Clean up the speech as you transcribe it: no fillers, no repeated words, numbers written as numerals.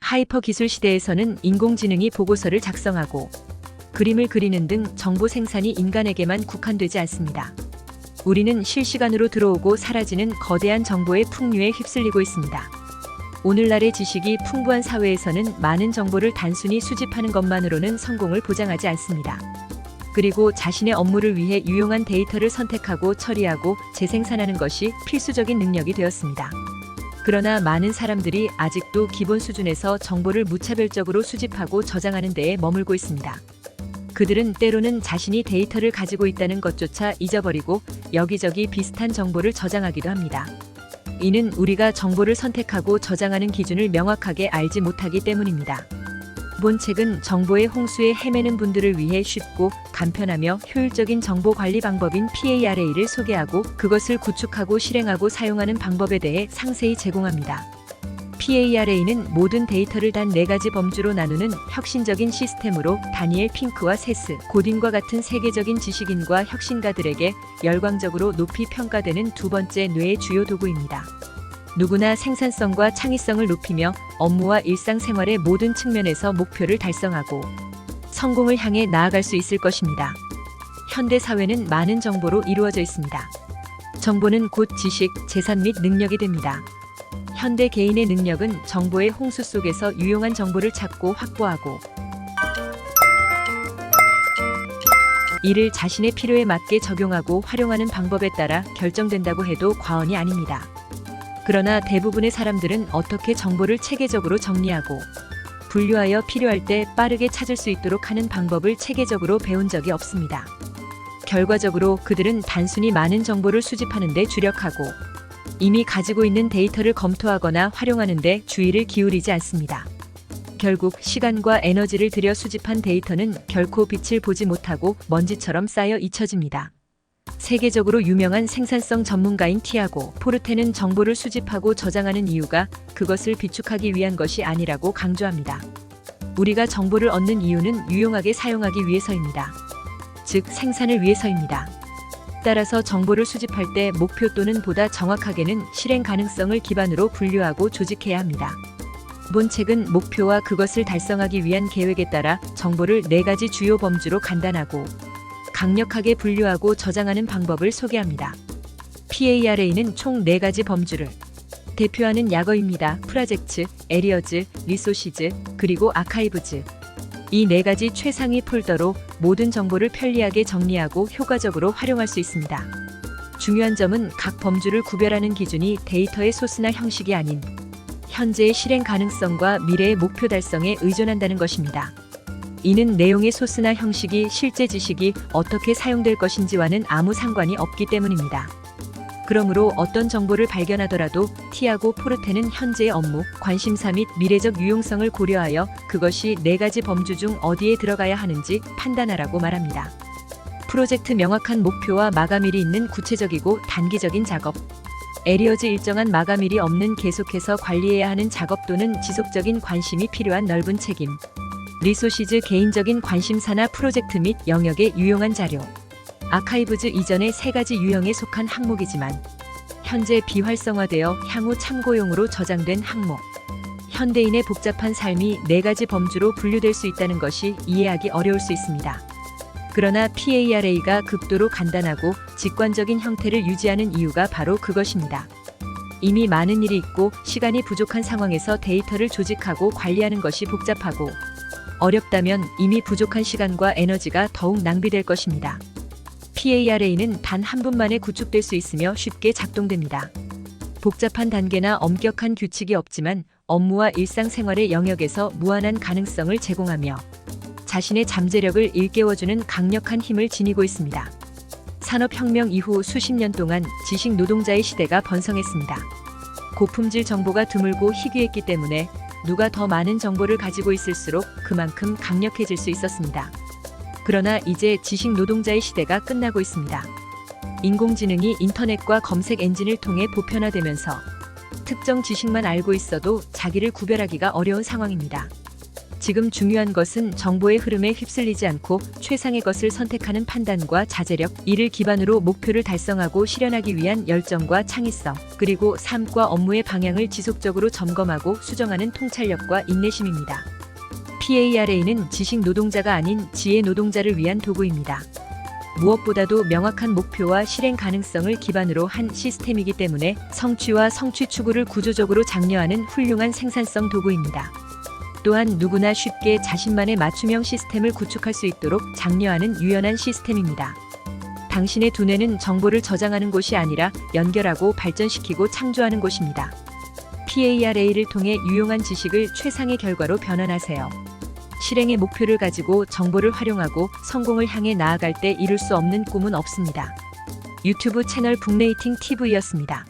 하이퍼 기술 시대에서는 인공지능이 보고서를 작성하고 그림을 그리는 등 정보 생산이 인간에게만 국한되지 않습니다. 우리는 실시간으로 들어오고 사라지는 거대한 정보의 풍류에 휩쓸리고 있습니다. 오늘날의 지식이 풍부한 사회에서는 많은 정보를 단순히 수집하는 것만으로는 성공을 보장하지 않습니다. 그리고 자신의 업무를 위해 유용한 데이터를 선택하고 처리하고 재생산하는 것이 필수적인 능력이 되었습니다. 그러나 많은 사람들이 아직도 기본 수준에서 정보를 무차별적으로 수집하고 저장하는 데에 머물고 있습니다. 그들은 때로는 자신이 데이터를 가지고 있다는 것조차 잊어버리고 여기저기 비슷한 정보를 저장하기도 합니다. 이는 우리가 정보를 선택하고 저장하는 기준을 명확하게 알지 못하기 때문입니다. 본 책은 정보의 홍수에 헤매는 분들을 위해 쉽고 간편하며 효율적인 정보 관리 방법인 PARA를 소개하고 그것을 구축하고 실행하고 사용하는 방법에 대해 상세히 제공합니다. PARA는 모든 데이터를 단 4가지 범주로 나누는 혁신적인 시스템으로 다니엘 핑크와 세스 고딘과 같은 세계적인 지식인과 혁신가들에게 열광적으로 높이 평가되는 두 번째 뇌의 주요 도구입니다. 누구나 생산성과 창의성을 높이며 업무와 일상생활의 모든 측면에서 목표를 달성하고 성공을 향해 나아갈 수 있을 것입니다. 현대 사회는 많은 정보로 이루어져 있습니다. 정보는 곧 지식, 재산 및 능력이 됩니다. 현대 개인의 능력은 정보의 홍수 속에서 유용한 정보를 찾고 확보하고 이를 자신의 필요에 맞게 적용하고 활용하는 방법에 따라 결정된다고 해도 과언이 아닙니다. 그러나 대부분의 사람들은 어떻게 정보를 체계적으로 정리하고 분류하여 필요할 때 빠르게 찾을 수 있도록 하는 방법을 체계적으로 배운 적이 없습니다. 결과적으로 그들은 단순히 많은 정보를 수집하는 데 주력하고 이미 가지고 있는 데이터를 검토하거나 활용하는 데 주의를 기울이지 않습니다. 결국 시간과 에너지를 들여 수집한 데이터는 결코 빛을 보지 못하고 먼지처럼 쌓여 잊혀집니다. 세계적으로 유명한 생산성 전문가인 티아고 포르테는 정보를 수집하고 저장하는 이유가 그것을 비축하기 위한 것이 아니라고 강조합니다. 우리가 정보를 얻는 이유는 유용하게 사용하기 위해서입니다. 즉 생산을 위해서입니다. 따라서 정보를 수집할 때 목표 또는 보다 정확하게는 실행 가능성을 기반으로 분류하고 조직해야 합니다. 본 책은 목표와 그것을 달성하기 위한 계획에 따라 정보를 4가지 주요 범주로 간단하고 강력하게 분류하고 저장하는 방법을 소개합니다. PARA는 총 4가지 범주를 대표하는 약어입니다. 프로젝트, 에리어즈, 리소시즈, 그리고 아카이브즈. 이 4가지 최상위 폴더로 모든 정보를 편리하게 정리하고 효과적으로 활용할 수 있습니다. 중요한 점은 각 범주를 구별하는 기준이 데이터의 소스나 형식이 아닌 현재의 실행 가능성과 미래의 목표 달성에 의존한다는 것입니다. 이는 내용의 소스나 형식이 실제 지식이 어떻게 사용될 것인지와는 아무 상관이 없기 때문입니다. 그러므로 어떤 정보를 발견하더라도 티아고 포르테는 현재의 업무, 관심사 및 미래적 유용성을 고려하여 그것이 4가지 범주 중 어디에 들어가야 하는지 판단하라고 말합니다. 프로젝트 명확한 목표와 마감일이 있는 구체적이고 단기적인 작업. 에리어즈 일정한 마감일이 없는 계속해서 관리해야 하는 작업 또는 지속적인 관심이 필요한 넓은 책임. 리소시즈 개인적인 관심사나 프로젝트 및 영역의 유용한 자료. 아카이브즈 이전의 3가지 유형에 속한 항목이지만 현재 비활성화되어 향후 참고용으로 저장된 항목. 현대인의 복잡한 삶이 4가지 범주로 분류될 수 있다는 것이 이해하기 어려울 수 있습니다. 그러나 PARA가 극도로 간단하고 직관적인 형태를 유지하는 이유가 바로 그것입니다. 이미 많은 일이 있고 시간이 부족한 상황에서 데이터를 조직하고 관리하는 것이 복잡하고 어렵다면 이미 부족한 시간과 에너지가 더욱 낭비될 것입니다. PARA는 단 한 분만에 구축될 수 있으며 쉽게 작동됩니다. 복잡한 단계나 엄격한 규칙이 없지만 업무와 일상생활의 영역에서 무한한 가능성을 제공하며 자신의 잠재력을 일깨워주는 강력한 힘을 지니고 있습니다. 산업혁명 이후 수십 년 동안 지식 노동자의 시대가 번성했습니다. 고품질 정보가 드물고 희귀했기 때문에 누가 더 많은 정보를 가지고 있을수록 그만큼 강력해질 수 있었습니다. 그러나 이제 지식 노동자의 시대가 끝나고 있습니다. 인공지능이 인터넷과 검색 엔진을 통해 보편화되면서 특정 지식만 알고 있어도 자기를 구별하기가 어려운 상황입니다. 지금 중요한 것은 정보의 흐름에 휩쓸리지 않고 최상의 것을 선택하는 판단과 자제력, 이를 기반으로 목표를 달성하고 실현하기 위한 열정과 창의성, 그리고 삶과 업무의 방향을 지속적으로 점검하고 수정하는 통찰력과 인내심입니다. PARA는 지식 노동자가 아닌 지혜 노동자를 위한 도구입니다. 무엇보다도 명확한 목표와 실행 가능성을 기반으로 한 시스템이기 때문에 성취와 성취 추구를 구조적으로 장려하는 훌륭한 생산성 도구입니다. 또한 누구나 쉽게 자신만의 맞춤형 시스템을 구축할 수 있도록 장려하는 유연한 시스템입니다. 당신의 두뇌는 정보를 저장하는 곳이 아니라 연결하고 발전시키고 창조하는 곳입니다. PARA를 통해 유용한 지식을 최상의 결과로 변환하세요. 실행의 목표를 가지고 정보를 활용하고 성공을 향해 나아갈 때 이룰 수 없는 꿈은 없습니다. 유튜브 채널 북레이팅 TV였습니다.